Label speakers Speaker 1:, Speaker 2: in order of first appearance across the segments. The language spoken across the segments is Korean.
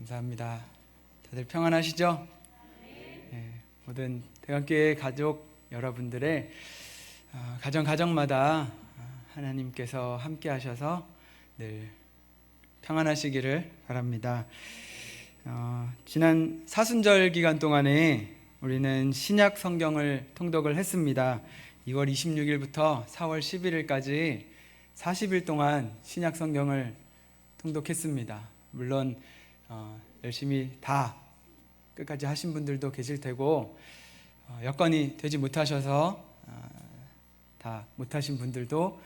Speaker 1: 감사합니다. 다들 평안하시죠? 모든 대관교회 가족 여러분들의 가정마다 하나님께서 함께 하셔서 늘 평안하시기를 바랍니다. 지난 사순절 기간 동안에 우리는 신약 성경을 통독을 했습니다. 2월 26일부터 4월 11일까지 40일 동안 신약 성경을 통독했습니다. 물론 열심히 다 끝까지 하신 분들도 계실 테고 여건이 되지 못하셔서 다 못하신 분들도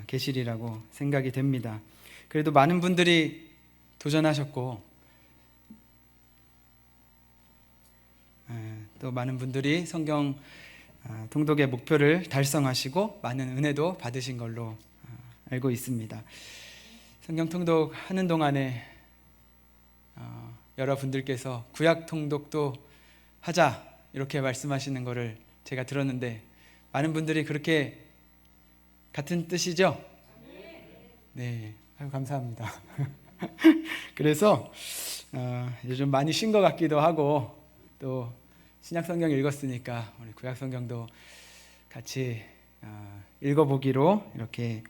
Speaker 1: 계시리라고 생각이 됩니다. 그래도 많은 분들이 도전하셨고 또 많은 분들이 성경 통독의 목표를 달성하시고 많은 은혜도 받으신 걸로 알고 있습니다. 성경 통독하는 동안에 여러분들께서 구약 통독도 하자 이렇게 말씀하시는 것을 제가 들었는데 많은 분들이 그렇게 같은 뜻이죠? 네, 아유, 감사합니다. 그래서 요즘 많이 쉰 것 같기도 하고 또 신약 성경 읽었으니까 우리 구약 성경도 같이 읽어보기로 이렇게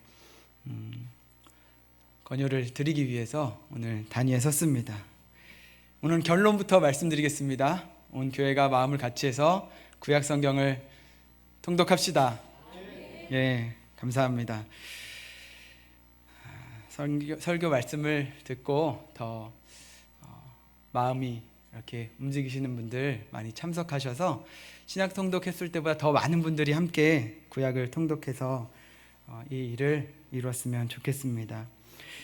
Speaker 1: 권유를 드리기 위해서 오늘 단위에 섰습니다. 오늘 결론부터 말씀드리겠습니다. 온 교회가 마음을 같이 해서 구약 성경을 통독합시다. 예, 감사합니다. 설교 말씀을 듣고 더 마음이 이렇게 움직이시는 분들 많이 참석하셔서 신약 통독했을 때보다 더 많은 분들이 함께 구약을 통독해서 이 일을 이루었으면 좋겠습니다.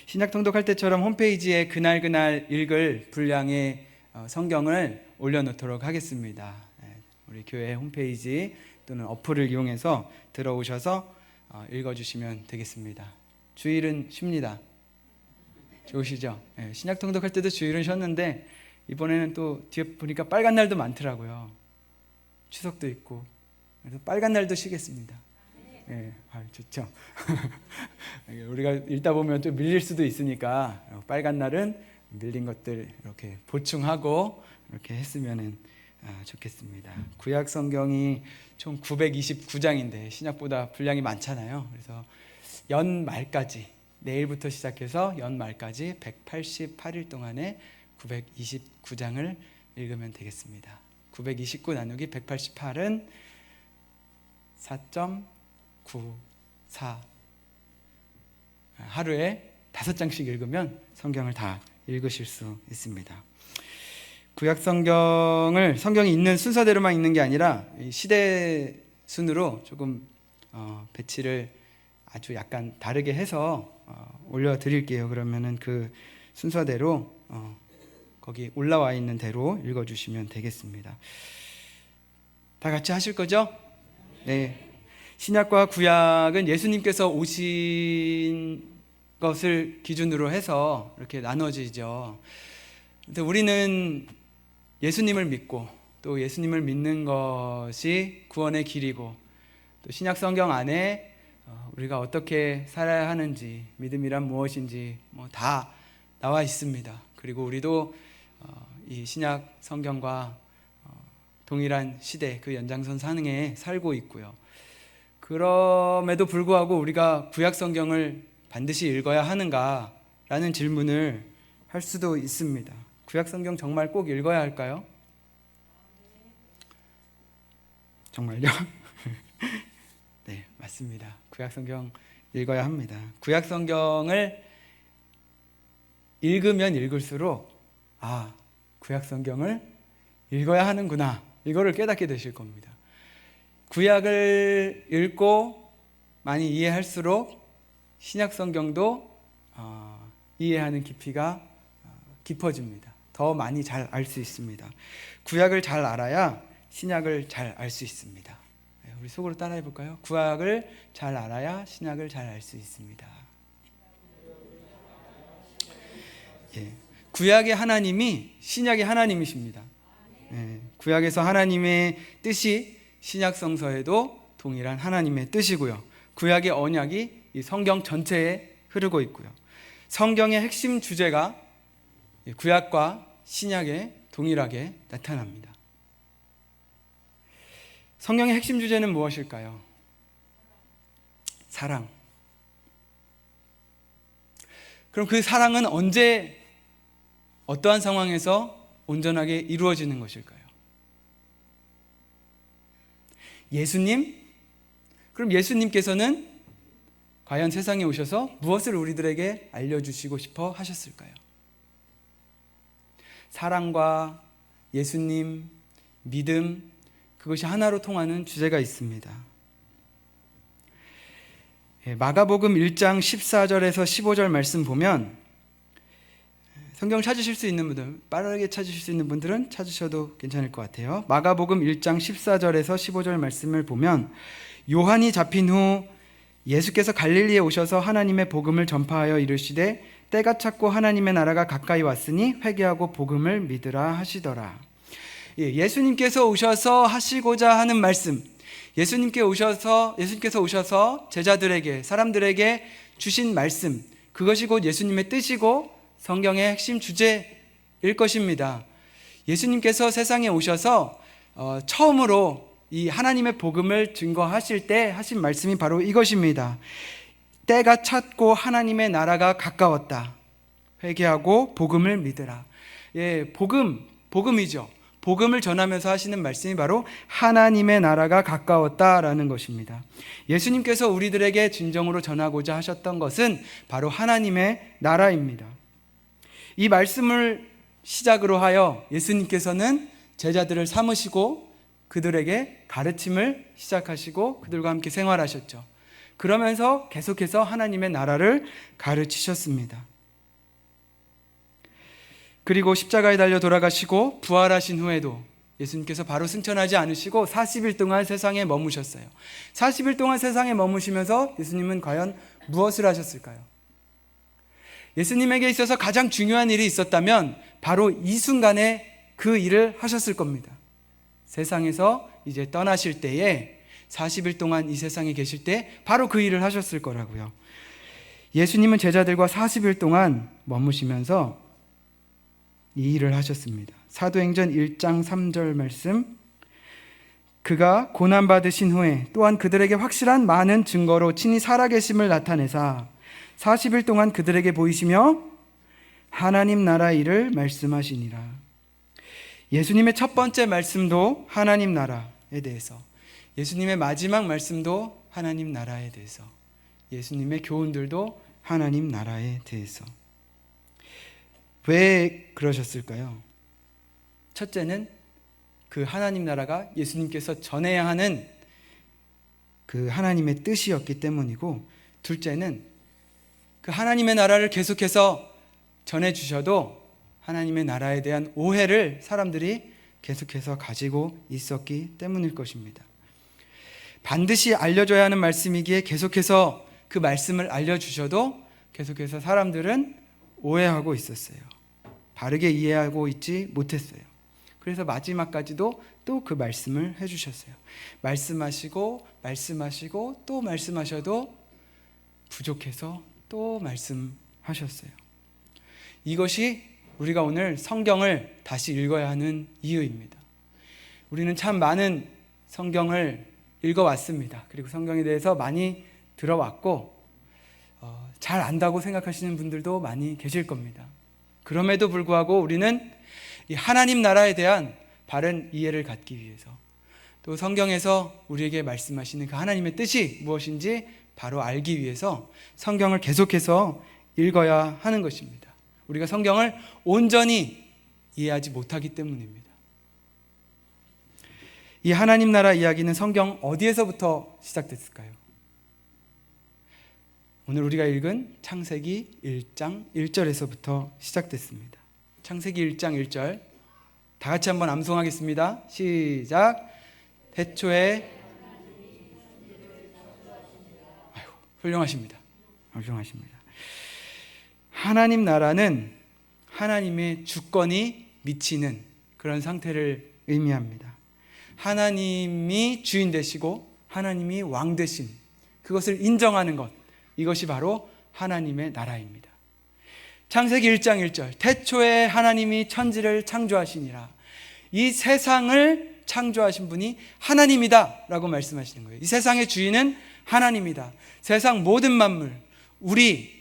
Speaker 1: 신약 통독할 때처럼 홈페이지에 그날 읽을 분량의 성경을 올려놓도록 하겠습니다. 우리 교회 홈페이지 또는 어플을 이용해서 들어오셔서 읽어주시면 되겠습니다. 주일은 쉽니다. 좋으시죠? 신약 통독할 때도 주일은 쉬었는데 이번에는 또 뒤에 보니까 빨간 날도 많더라고요. 추석도 있고 그래서 빨간 날도 쉬겠습니다. 예, 좋죠. 우리가 읽다 보면 또 밀릴 수도 있으니까 빨간 날은 밀린 것들 이렇게 보충하고 이렇게 했으면 좋겠습니다. 구약 성경이 총 929장인데 신약보다 분량이 많잖아요. 그래서 연말까지 내일부터 시작해서 연말까지 188일 동안에 929장을 읽으면 되겠습니다. 929 나누기 188은 4.94 하루에 5장씩 읽으면 성경을 다 읽으실 수 있습니다. 구약 성경이 있는 순서대로만 읽는 게 아니라 시대 순으로 조금 배치를 아주 약간 다르게 해서 올려드릴게요. 그러면은 그 순서대로 거기 올라와 있는 대로 읽어주시면 되겠습니다. 다 같이 하실 거죠? 네. 신약과 구약은 예수님께서 오신 것을 기준으로 해서 이렇게 나눠지죠. 근데 우리는 예수님을 믿고 또 예수님을 믿는 것이 구원의 길이고 또 신약 성경 안에 우리가 어떻게 살아야 하는지 믿음이란 무엇인지 다 나와 있습니다. 그리고 우리도 이 신약 성경과 동일한 시대 그 연장선 상에 살고 있고요. 그럼에도 불구하고 우리가 구약 성경을 반드시 읽어야 하는가라는 질문을 할 수도 있습니다. 구약 성경 정말 꼭 읽어야 할까요? 정말요? 네, 맞습니다. 구약 성경 읽어야 합니다. 구약 성경을 읽으면 읽을수록 구약 성경을 읽어야 하는구나 이거를 깨닫게 되실 겁니다. 구약을 읽고 많이 이해할수록 신약 성경도 이해하는 깊이가 깊어집니다. 더 많이 잘 알 수 있습니다. 구약을 잘 알아야 신약을 잘 알 수 있습니다. 우리 속으로 따라해 볼까요? 구약을 잘 알아야 신약을 잘 알 수 있습니다. 예. 구약의 하나님이 신약의 하나님이십니다. 예. 구약에서 하나님의 뜻이 신약 성서에도 동일한 하나님의 뜻이고요. 구약의 언약이 이 성경 전체에 흐르고 있고요. 성경의 핵심 주제가 구약과 신약에 동일하게 나타납니다. 성경의 핵심 주제는 무엇일까요? 사랑. 그럼 그 사랑은 언제 어떠한 상황에서 온전하게 이루어지는 것일까요? 예수님? 그럼 예수님께서는 과연 세상에 오셔서 무엇을 우리들에게 알려주시고 싶어 하셨을까요? 사랑과 예수님, 믿음, 그것이 하나로 통하는 주제가 있습니다. 마가복음 1장 14절에서 15절 말씀 보면, 성경 찾으실 수 있는 분들, 빠르게 찾으실 수 있는 분들은 찾으셔도 괜찮을 것 같아요. 마가복음 1장 14절에서 15절 말씀을 보면, 요한이 잡힌 후 예수께서 갈릴리에 오셔서 하나님의 복음을 전파하여 이르시되 때가 찼고 하나님의 나라가 가까이 왔으니 회개하고 복음을 믿으라 하시더라. 예수님께서 오셔서 하시고자 하는 말씀, 예수님께서 오셔서 제자들에게, 사람들에게 주신 말씀, 그것이 곧 예수님의 뜻이고 성경의 핵심 주제일 것입니다. 예수님께서 세상에 오셔서 처음으로 이 하나님의 복음을 증거하실 때 하신 말씀이 바로 이것입니다. 때가 찼고 하나님의 나라가 가까웠다. 회개하고 복음을 믿으라. 복음이죠. 복음을 전하면서 하시는 말씀이 바로 하나님의 나라가 가까웠다라는 것입니다. 예수님께서 우리들에게 진정으로 전하고자 하셨던 것은 바로 하나님의 나라입니다. 이 말씀을 시작으로 하여 예수님께서는 제자들을 삼으시고 그들에게 가르침을 시작하시고 그들과 함께 생활하셨죠. 그러면서 계속해서 하나님의 나라를 가르치셨습니다. 그리고 십자가에 달려 돌아가시고 부활하신 후에도 예수님께서 바로 승천하지 않으시고 40일 동안 세상에 머무셨어요. 40일 동안 세상에 머무시면서 예수님은 과연 무엇을 하셨을까요? 예수님에게 있어서 가장 중요한 일이 있었다면 바로 이 순간에 그 일을 하셨을 겁니다. 세상에서 이제 떠나실 때에 40일 동안 이 세상에 계실 때 바로 그 일을 하셨을 거라고요. 예수님은 제자들과 40일 동안 머무시면서 이 일을 하셨습니다. 사도행전 1장 3절 말씀, 그가 고난받으신 후에 또한 그들에게 확실한 많은 증거로 친히 살아계심을 나타내사 40일 동안 그들에게 보이시며 하나님 나라 일을 말씀하시니라. 예수님의 첫 번째 말씀도 하나님 나라에 대해서, 예수님의 마지막 말씀도 하나님 나라에 대해서, 예수님의 교훈들도 하나님 나라에 대해서. 왜 그러셨을까요? 첫째는 그 하나님 나라가 예수님께서 전해야 하는 그 하나님의 뜻이었기 때문이고, 둘째는 그 하나님의 나라를 계속해서 전해주셔도 하나님의 나라에 대한 오해를 사람들이 계속해서 가지고 있었기 때문일 것입니다. 반드시 알려줘야 하는 말씀이기에 계속해서 그 말씀을 알려주셔도 계속해서 사람들은 오해하고 있었어요. 바르게 이해하고 있지 못했어요. 그래서 마지막까지도 또 그 말씀을 해주셨어요. 말씀하시고 또 말씀하셔도 부족해서 또 말씀하셨어요. 이것이 우리가 오늘 성경을 다시 읽어야 하는 이유입니다. 우리는 참 많은 성경을 읽어왔습니다. 그리고 성경에 대해서 많이 들어왔고 잘 안다고 생각하시는 분들도 많이 계실 겁니다. 그럼에도 불구하고 우리는 이 하나님 나라에 대한 바른 이해를 갖기 위해서, 또 성경에서 우리에게 말씀하시는 그 하나님의 뜻이 무엇인지 바로 알기 위해서 성경을 계속해서 읽어야 하는 것입니다. 우리가 성경을 온전히 이해하지 못하기 때문입니다. 이 하나님 나라 이야기는 성경 어디에서부터 시작됐을까요? 오늘 우리가 읽은 창세기 1장 1절에서부터 시작됐습니다. 창세기 1장 1절 다 같이 한번 암송하겠습니다. 시작. 태초에 훌륭하십니다. 하나님 나라는 하나님의 주권이 미치는 그런 상태를 의미합니다. 하나님이 주인 되시고 하나님이 왕 되신 그것을 인정하는 것, 이것이 바로 하나님의 나라입니다. 창세기 1장 1절, 태초에 하나님이 천지를 창조하시니라. 이 세상을 창조하신 분이 하나님이다 라고 말씀하시는 거예요. 이 세상의 주인은 하나님이다. 세상 모든 만물, 우리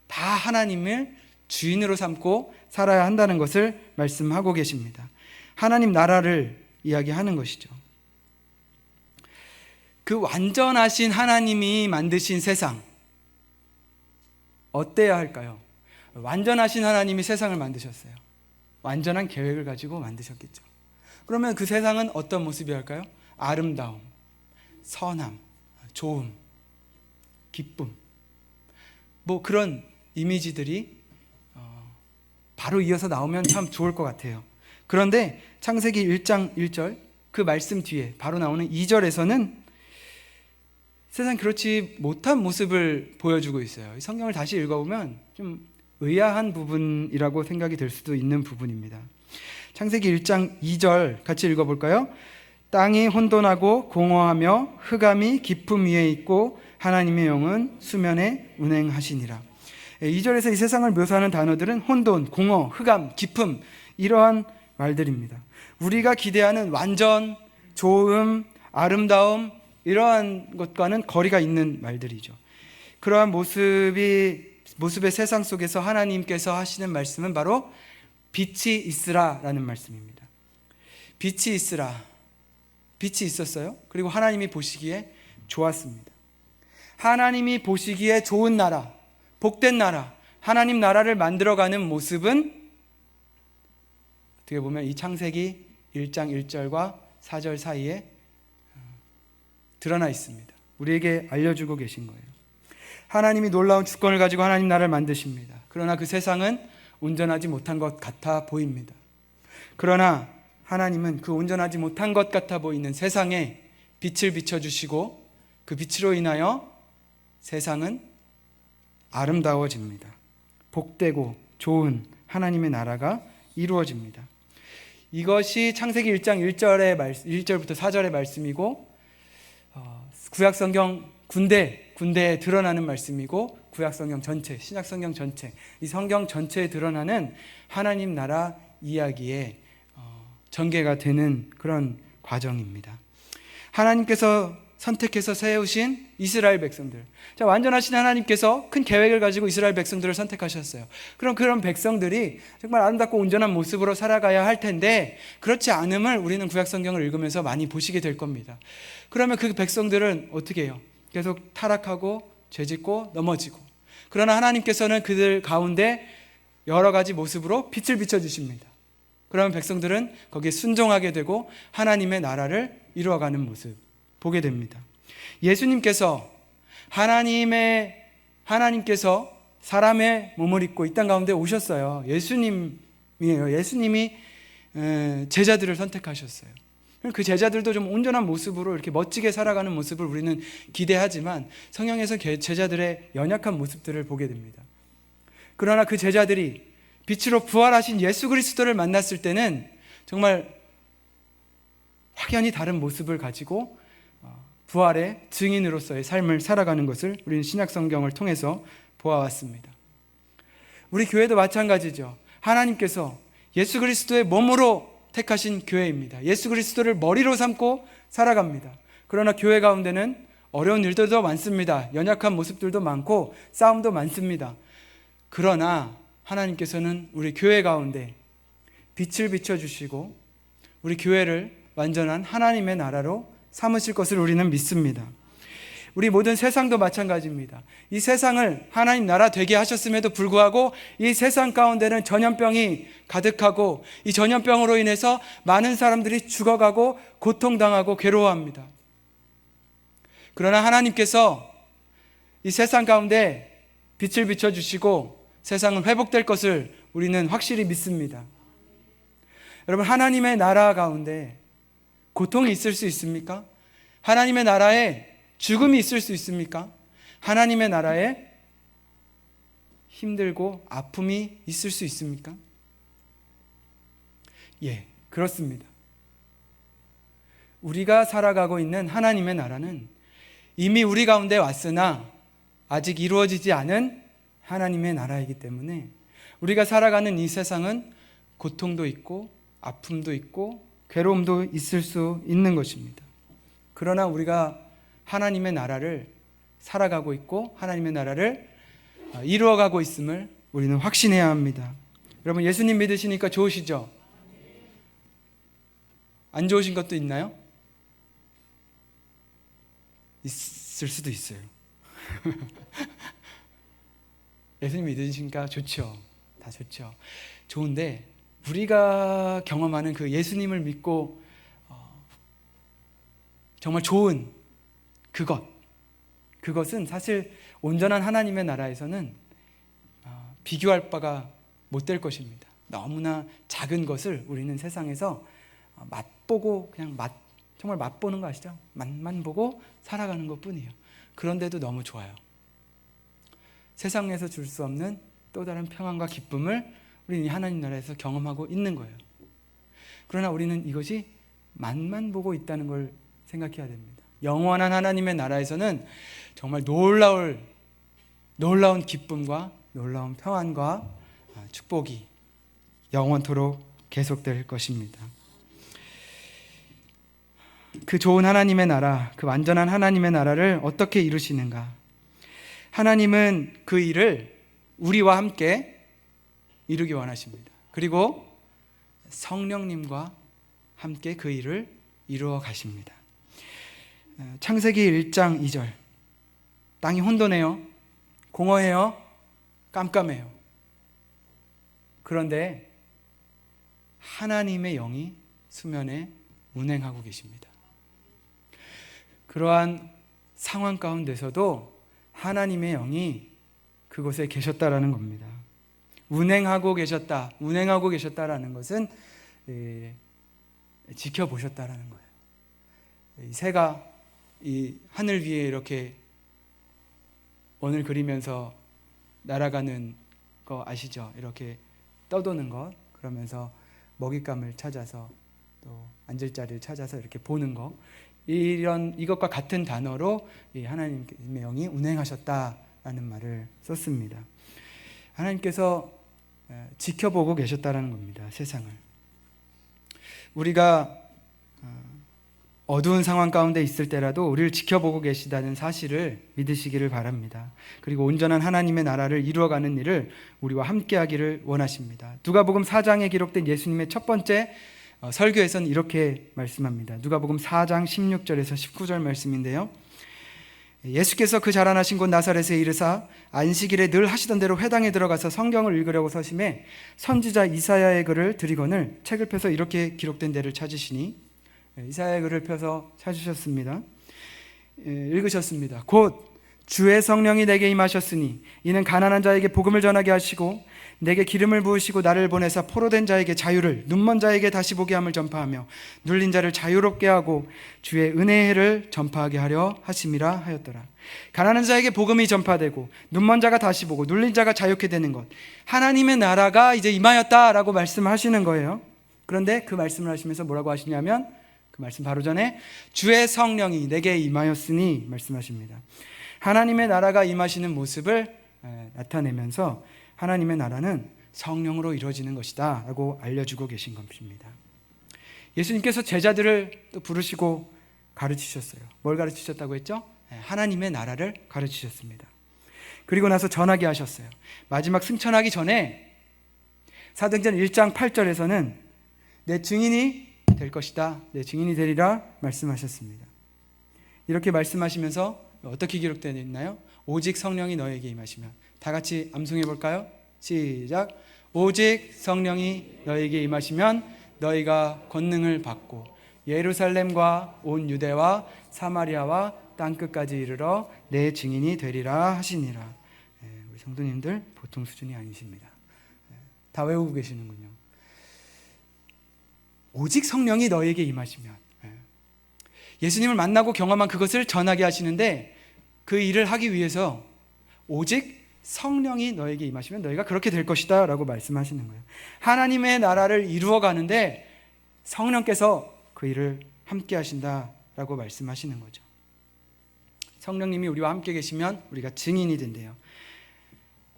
Speaker 1: 다 하나님을 주인으로 삼고 살아야 한다는 것을 말씀하고 계십니다. 하나님 나라를 이야기하는 것이죠. 그 완전하신 하나님이 만드신 세상, 어때야 할까요? 완전하신 하나님이 세상을 만드셨어요. 완전한 계획을 가지고 만드셨겠죠. 그러면 그 세상은 어떤 모습이 할까요? 아름다움, 선함, 좋음, 기쁨, 뭐 그런 이미지들이 바로 이어서 나오면 참 좋을 것 같아요. 그런데 창세기 1장 1절 그 말씀 뒤에 바로 나오는 2절에서는 세상 그렇지 못한 모습을 보여주고 있어요. 성경을 다시 읽어보면 좀 의아한 부분이라고 생각이 될 수도 있는 부분입니다. 창세기 1장 2절 같이 읽어볼까요? 땅이 혼돈하고 공허하며 흑암이 깊음 위에 있고 하나님의 영은 수면에 운행하시니라. 2절에서 이 세상을 묘사하는 단어들은 혼돈, 공허, 흑암, 깊음, 이러한 말들입니다. 우리가 기대하는 완전, 좋음, 아름다움, 이러한 것과는 거리가 있는 말들이죠. 그러한 모습의 세상 속에서 하나님께서 하시는 말씀은 바로 빛이 있으라라는 말씀입니다. 빛이 있으라. 빛이 있었어요. 그리고 하나님이 보시기에 좋았습니다. 하나님이 보시기에 좋은 나라, 복된 나라, 하나님 나라를 만들어가는 모습은 어떻게 보면 이 창세기 1장 1절과 4절 사이에 드러나 있습니다. 우리에게 알려주고 계신 거예요. 하나님이 놀라운 주권을 가지고 하나님 나라를 만드십니다. 그러나 그 세상은 온전하지 못한 것 같아 보입니다. 그러나 하나님은 그 온전하지 못한 것 같아 보이는 세상에 빛을 비춰주시고 그 빛으로 인하여 세상은 아름다워집니다. 복되고 좋은 하나님의 나라가 이루어집니다. 이것이 창세기 1장 1절부터 4절의 말씀이고 구약성경 군대에 드러나는 말씀이고 구약성경 전체, 신약성경 전체, 이 성경 전체에 드러나는 하나님 나라 이야기의 전개가 되는 그런 과정입니다. 하나님께서 선택해서 세우신 이스라엘 백성들, 자, 완전하신 하나님께서 큰 계획을 가지고 이스라엘 백성들을 선택하셨어요. 그럼 그런 백성들이 정말 아름답고 온전한 모습으로 살아가야 할 텐데 그렇지 않음을 우리는 구약성경을 읽으면서 많이 보시게 될 겁니다. 그러면 그 백성들은 어떻게 해요? 계속 타락하고 죄짓고 넘어지고, 그러나 하나님께서는 그들 가운데 여러 가지 모습으로 빛을 비춰주십니다. 그러면 백성들은 거기에 순종하게 되고 하나님의 나라를 이루어가는 모습 보게 됩니다. 예수님께서 하나님께서 사람의 몸을 입고 이 땅 가운데 오셨어요. 예수님이에요. 예수님이 제자들을 선택하셨어요. 그 제자들도 좀 온전한 모습으로 이렇게 멋지게 살아가는 모습을 우리는 기대하지만 성경에서 제자들의 연약한 모습들을 보게 됩니다. 그러나 그 제자들이 빛으로 부활하신 예수 그리스도를 만났을 때는 정말 확연히 다른 모습을 가지고 부활의 증인으로서의 삶을 살아가는 것을 우리는 신약 성경을 통해서 보아왔습니다. 우리 교회도 마찬가지죠. 하나님께서 예수 그리스도의 몸으로 택하신 교회입니다. 예수 그리스도를 머리로 삼고 살아갑니다. 그러나 교회 가운데는 어려운 일들도 많습니다. 연약한 모습들도 많고 싸움도 많습니다. 그러나 하나님께서는 우리 교회 가운데 빛을 비춰주시고 우리 교회를 완전한 하나님의 나라로 삼으실 것을 우리는 믿습니다. 우리 모든 세상도 마찬가지입니다. 이 세상을 하나님 나라 되게 하셨음에도 불구하고 이 세상 가운데는 전염병이 가득하고 이 전염병으로 인해서 많은 사람들이 죽어가고 고통당하고 괴로워합니다. 그러나 하나님께서 이 세상 가운데 빛을 비춰주시고 세상은 회복될 것을 우리는 확실히 믿습니다. 여러분, 하나님의 나라 가운데 고통이 있을 수 있습니까? 하나님의 나라에 죽음이 있을 수 있습니까? 하나님의 나라에 힘들고 아픔이 있을 수 있습니까? 예, 그렇습니다. 우리가 살아가고 있는 하나님의 나라는 이미 우리 가운데 왔으나 아직 이루어지지 않은 하나님의 나라이기 때문에 우리가 살아가는 이 세상은 고통도 있고 아픔도 있고 괴로움도 있을 수 있는 것입니다. 그러나 우리가 하나님의 나라를 살아가고 있고 하나님의 나라를 이루어가고 있음을 우리는 확신해야 합니다. 여러분, 예수님 믿으시니까 좋으시죠? 안 좋으신 것도 있나요? 있을 수도 있어요. 예수님 믿으시니까 좋죠. 다 좋죠. 좋은데 우리가 경험하는 그 예수님을 믿고 정말 좋은 그것은 사실 온전한 하나님의 나라에서는 비교할 바가 못 될 것입니다. 너무나 작은 것을 우리는 세상에서 맛보고 그냥 정말 맛보는 거 아시죠? 맛만 보고 살아가는 것뿐이에요. 그런데도 너무 좋아요. 세상에서 줄 수 없는 또 다른 평안과 기쁨을 우리는 하나님 나라에서 경험하고 있는 거예요. 그러나 우리는 이것이 맛만 보고 있다는 걸 생각해야 됩니다. 영원한 하나님의 나라에서는 정말 놀라운 기쁨과 놀라운 평안과 축복이 영원토록 계속될 것입니다. 그 좋은 하나님의 나라, 그 완전한 하나님의 나라를 어떻게 이루시는가? 하나님은 그 일을 우리와 함께 이루기 원하십니다. 그리고 성령님과 함께 그 일을 이루어 가십니다. 창세기 1장 2절. 땅이 혼돈해요. 공허해요. 깜깜해요. 그런데 하나님의 영이 수면에 운행하고 계십니다. 그러한 상황 가운데서도 하나님의 영이 그곳에 계셨다라는 겁니다. 운행하고 계셨다라는 것은 지켜보셨다라는 거예요. 이 새가 이 하늘 위에 이렇게 원을 그리면서 날아가는 거 아시죠? 이렇게 떠도는 것, 그러면서 먹잇감을 찾아서 또 앉을 자리를 찾아서 이렇게 보는 것, 이것과 같은 단어로 이 하나님의 영이 운행하셨다라는 말을 썼습니다. 하나님께서 지켜보고 계셨다는 겁니다. 세상을. 우리가 어두운 상황 가운데 있을 때라도 우리를 지켜보고 계시다는 사실을 믿으시기를 바랍니다. 그리고 온전한 하나님의 나라를 이루어가는 일을 우리와 함께하기를 원하십니다. 누가복음 4장에 기록된 예수님의 첫 번째 설교에서는 이렇게 말씀합니다. 누가복음 4장 16절에서 19절 말씀인데요. 예수께서 그 자라나신 곳 나사렛에 이르사 안식일에 늘 하시던 대로 회당에 들어가서 성경을 읽으려고 서심해 선지자 이사야의 글을 들이거늘 책을 펴서 이렇게 기록된 데를 찾으시니, 이사야의 글을 펴서 찾으셨습니다. 읽으셨습니다. 곧 주의 성령이 내게 임하셨으니 이는 가난한 자에게 복음을 전하게 하시고 내게 기름을 부으시고 나를 보내사 포로된 자에게 자유를, 눈먼 자에게 다시 보게 함을 전파하며 눌린 자를 자유롭게 하고 주의 은혜의 해를 전파하게 하려 하심이라 하였더라. 가난한 자에게 복음이 전파되고 눈먼 자가 다시 보고 눌린 자가 자유케 되는 것, 하나님의 나라가 이제 임하였다라고 말씀하시는 거예요. 그런데 그 말씀을 하시면서 뭐라고 하시냐면, 그 말씀 바로 전에 주의 성령이 내게 임하였으니 말씀하십니다. 하나님의 나라가 임하시는 모습을 나타내면서 하나님의 나라는 성령으로 이루어지는 것이다 라고 알려주고 계신 것입니다. 예수님께서 제자들을 또 부르시고 가르치셨어요. 뭘 가르치셨다고 했죠? 하나님의 나라를 가르치셨습니다. 그리고 나서 전하게 하셨어요. 마지막 승천하기 전에 사도행전 1장 8절에서는 내 증인이 될 것이다, 내 증인이 되리라 말씀하셨습니다. 이렇게 말씀하시면서 어떻게 기록되어 있나요? 오직 성령이 너에게 임하시면. 다 같이 암송해 볼까요? 시작. 오직 성령이 너에게 임하시면 너희가 권능을 받고 예루살렘과 온 유대와 사마리아와 땅끝까지 이르러 내 증인이 되리라 하시니라. 우리 성도님들 보통 수준이 아니십니다. 다 외우고 계시는군요. 오직 성령이 너에게 임하시면, 예수님을 만나고 경험한 그것을 전하게 하시는데, 그 일을 하기 위해서 오직 성령이 너에게 임하시면 너희가 그렇게 될 것이다 라고 말씀하시는 거예요. 하나님의 나라를 이루어 가는데 성령께서 그 일을 함께 하신다라고 말씀하시는 거죠. 성령님이 우리와 함께 계시면 우리가 증인이 된대요.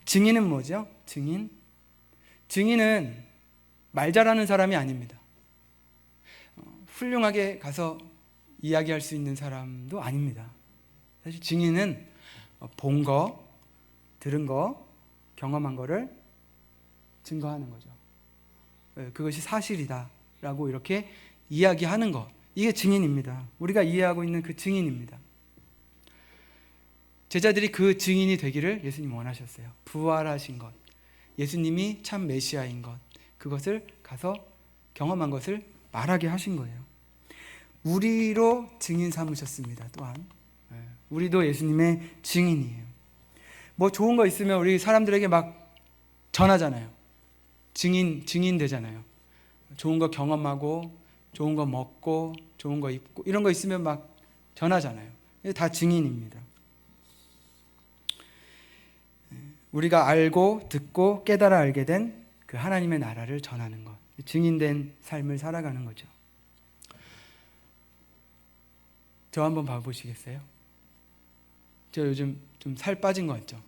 Speaker 1: 증인은 뭐죠? 증인, 증인은 말 잘하는 사람이 아닙니다. 훌륭하게 가서 이야기할 수 있는 사람도 아닙니다. 사실 증인은 본 거, 들은 거, 경험한 거를 증거하는 거죠. 그것이 사실이다라고 이렇게 이야기하는 것, 이게 증인입니다. 우리가 이해하고 있는 그 증인입니다. 제자들이 그 증인이 되기를 예수님 원하셨어요. 부활하신 것, 예수님이 참 메시아인 것, 그것을 가서 경험한 것을 말하게 하신 거예요. 우리로 증인 삼으셨습니다. 또한 우리도 예수님의 증인이에요. 뭐 좋은 거 있으면 우리 사람들에게 막 전하잖아요. 증인 되잖아요. 좋은 거 경험하고 좋은 거 먹고 좋은 거 입고 이런 거 있으면 막 전하잖아요. 다 증인입니다. 우리가 알고 듣고 깨달아 알게 된 그 하나님의 나라를 전하는 것, 증인된 삶을 살아가는 거죠. 저 한번 봐보시겠어요? 저 요즘 좀 살 빠진 거 같죠?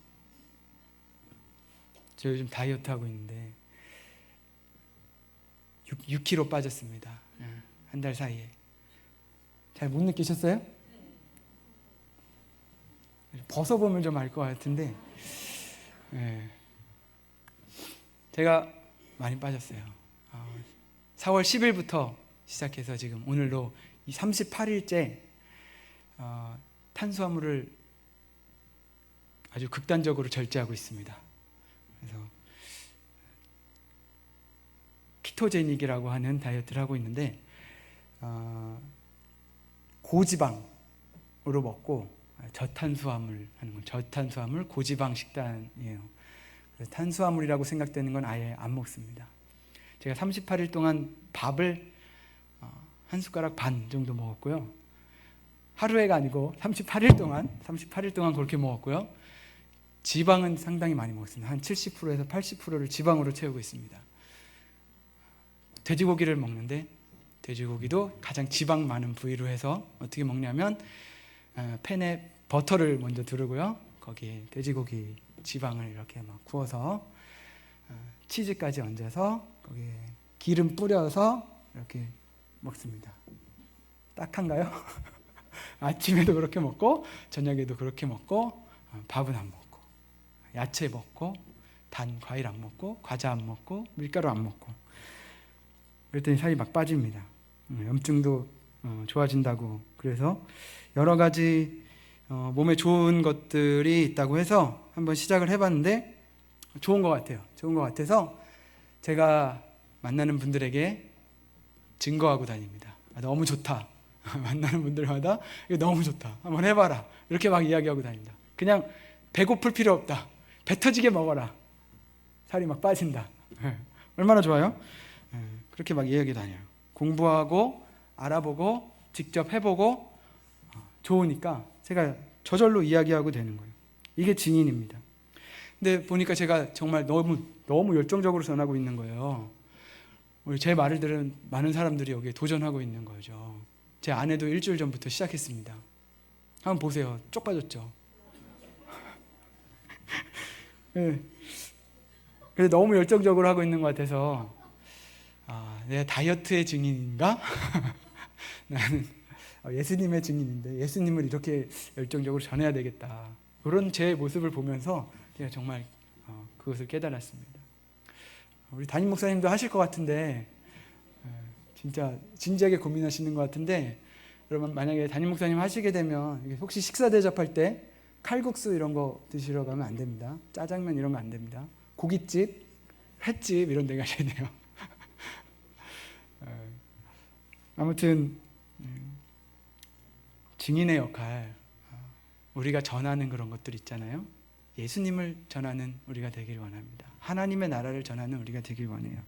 Speaker 1: 저 요즘 다이어트 하고 있는데 6kg 빠졌습니다. 한 달 사이에. 잘 못 느끼셨어요? 벗어보면 좀 알 것 같은데 제가 많이 빠졌어요. 4월 10일부터 시작해서 지금 오늘로 38일째 탄수화물을 아주 극단적으로 절제하고 있습니다. 그래서 키토제닉이라고 하는 다이어트를 하고 있는데 고지방으로 먹고 저탄수화물 하는 건 저탄수화물 고지방 식단이에요. 그래서 탄수화물이라고 생각되는 건 아예 안 먹습니다. 제가 38일 동안 밥을 한 숟가락 반 정도 먹었고요. 하루에가 아니고 38일 동안 그렇게 먹었고요. 지방은 상당히 많이 먹었습니다. 한 70%에서 80%를 지방으로 채우고 있습니다. 돼지고기를 먹는데 돼지고기도 가장 지방 많은 부위로 해서 어떻게 먹냐면 팬에 버터를 먼저 두르고요. 거기에 돼지고기 지방을 이렇게 막 구워서 치즈까지 얹어서 거기에 기름 뿌려서 이렇게 먹습니다. 딱한가요? 아침에도 그렇게 먹고 저녁에도 그렇게 먹고 밥은 안 먹고 야채 먹고 단 과일 안 먹고 과자 안 먹고 밀가루 안 먹고 그랬더니 살이 막 빠집니다. 염증도 좋아진다고 그래서 여러 가지 몸에 좋은 것들이 있다고 해서 한번 시작을 해봤는데 좋은 것 같아요. 좋은 것 같아서 제가 만나는 분들에게 증거하고 다닙니다. 너무 좋다. 만나는 분들마다 이거 너무 좋다. 한번 해봐라. 이렇게 막 이야기하고 다닙니다. 그냥 배고플 필요 없다. 배 터지게 먹어라. 살이 막 빠진다. 얼마나 좋아요? 그렇게 막 이야기 다녀요. 공부하고 알아보고 직접 해보고 좋으니까 제가 저절로 이야기하고 되는 거예요. 이게 증인입니다. 근데 보니까 제가 정말 너무 열정적으로 전하고 있는 거예요. 제 말을 들은 많은 사람들이 여기에 도전하고 있는 거죠. 제 아내도 일주일 전부터 시작했습니다. 한번 보세요. 쪽 빠졌죠? 네. 그래서 너무 열정적으로 하고 있는 것 같아서 내가 다이어트의 증인인가? 나는 예수님의 증인인데 예수님을 이렇게 열정적으로 전해야 되겠다. 그런 제 모습을 보면서 제가 정말 그것을 깨달았습니다. 우리 담임 목사님도 하실 것 같은데 진짜 진지하게 고민하시는 것 같은데 여러분 만약에 담임 목사님 하시게 되면 혹시 식사 대접할 때 칼국수 이런 거 드시러 가면 안 됩니다. 짜장면 이런 거 안 됩니다. 고깃집, 횟집 이런 데 가셔야 돼요. 아무튼 증인의 역할, 우리가 전하는 그런 것들 있잖아요. 예수님을 전하는 우리가 되길 원합니다. 하나님의 나라를 전하는 우리가 되길 원해요.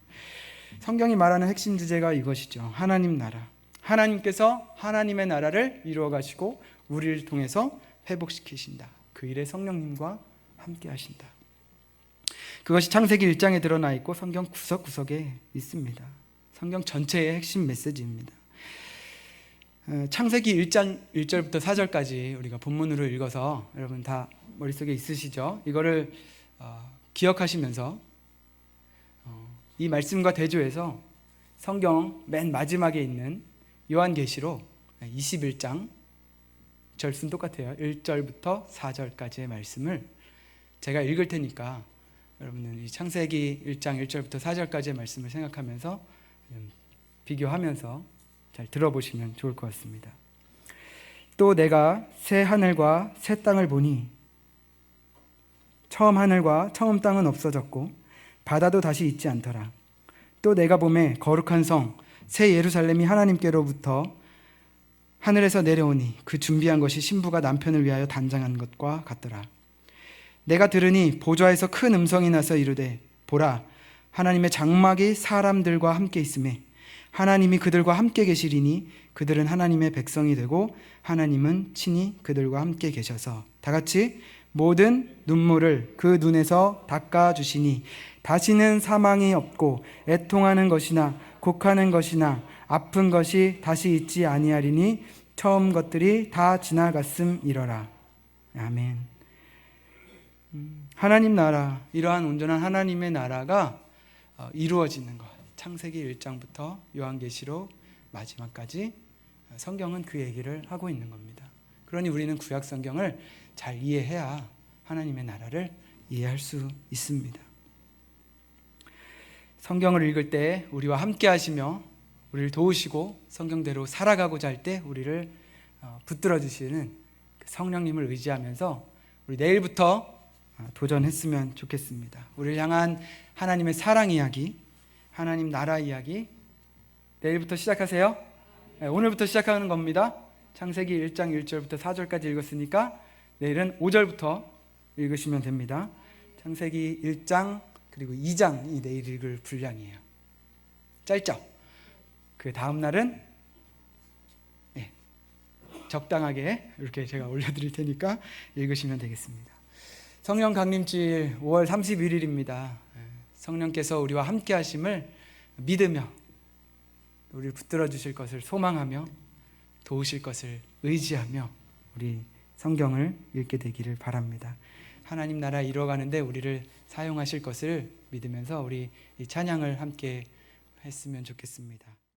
Speaker 1: 성경이 말하는 핵심 주제가 이것이죠. 하나님 나라. 하나님께서 하나님의 나라를 이루어 가시고 우리를 통해서 회복시키신다. 그 일에 성령님과 함께 하신다. 그것이 창세기 1장에 드러나 있고 성경 구석구석에 있습니다. 성경 전체의 핵심 메시지입니다. 창세기 1장 1절부터 4절까지 우리가 본문으로 읽어서 여러분 다 머릿속에 있으시죠? 이거를 기억하시면서 이 말씀과 대조해서 성경 맨 마지막에 있는 요한계시록 21장 절순 똑같아요. 1절부터 4절까지의 말씀을 제가 읽을 테니까 여러분은 이 창세기 1장 1절부터 4절까지의 말씀을 생각하면서 비교하면서 잘 들어보시면 좋을 것 같습니다. 또 내가 새 하늘과 새 땅을 보니 처음 하늘과 처음 땅은 없어졌고 바다도 다시 있지 않더라. 또 내가 보매 거룩한 성 새 예루살렘이 하나님께로부터 하늘에서 내려오니 그 준비한 것이 신부가 남편을 위하여 단장한 것과 같더라. 내가 들으니 보좌에서 큰 음성이 나서 이르되 보라 하나님의 장막이 사람들과 함께 있음에 하나님이 그들과 함께 계시리니 그들은 하나님의 백성이 되고 하나님은 친히 그들과 함께 계셔서 다 같이 모든 눈물을 그 눈에서 닦아주시니 다시는 사망이 없고 애통하는 것이나 곡하는 것이나 아픈 것이 다시 있지 아니하리니 처음 것들이 다 지나갔음이러라. 아멘. 하나님 나라, 이러한 온전한 하나님의 나라가 이루어지는 것, 창세기 1장부터 요한계시록 마지막까지 성경은 그 얘기를 하고 있는 겁니다. 그러니 우리는 구약 성경을 잘 이해해야 하나님의 나라를 이해할 수 있습니다. 성경을 읽을 때 우리와 함께 하시며 우리를 도우시고 성경대로 살아가고자 할 때 우리를 붙들어 주시는 성령님을 의지하면서 우리 내일부터 도전했으면 좋겠습니다. 우리를 향한 하나님의 사랑 이야기, 하나님 나라 이야기 내일부터 시작하세요. 오늘부터 시작하는 겁니다. 창세기 1장 1절부터 4절까지 읽었으니까 내일은 5절부터 읽으시면 됩니다. 창세기 1장 그리고 2장이 내일 읽을 분량이에요. 짧죠? 그 다음 날은 적당하게 이렇게 제가 올려드릴 테니까 읽으시면 되겠습니다. 성령 강림주일 5월 31일입니다. 성령께서 우리와 함께 하심을 믿으며 우리를 붙들어 주실 것을 소망하며 도우실 것을 의지하며 우리 성경을 읽게 되기를 바랍니다. 하나님 나라 이루어가는데 우리를 사용하실 것을 믿으면서 우리 이 찬양을 함께 했으면 좋겠습니다.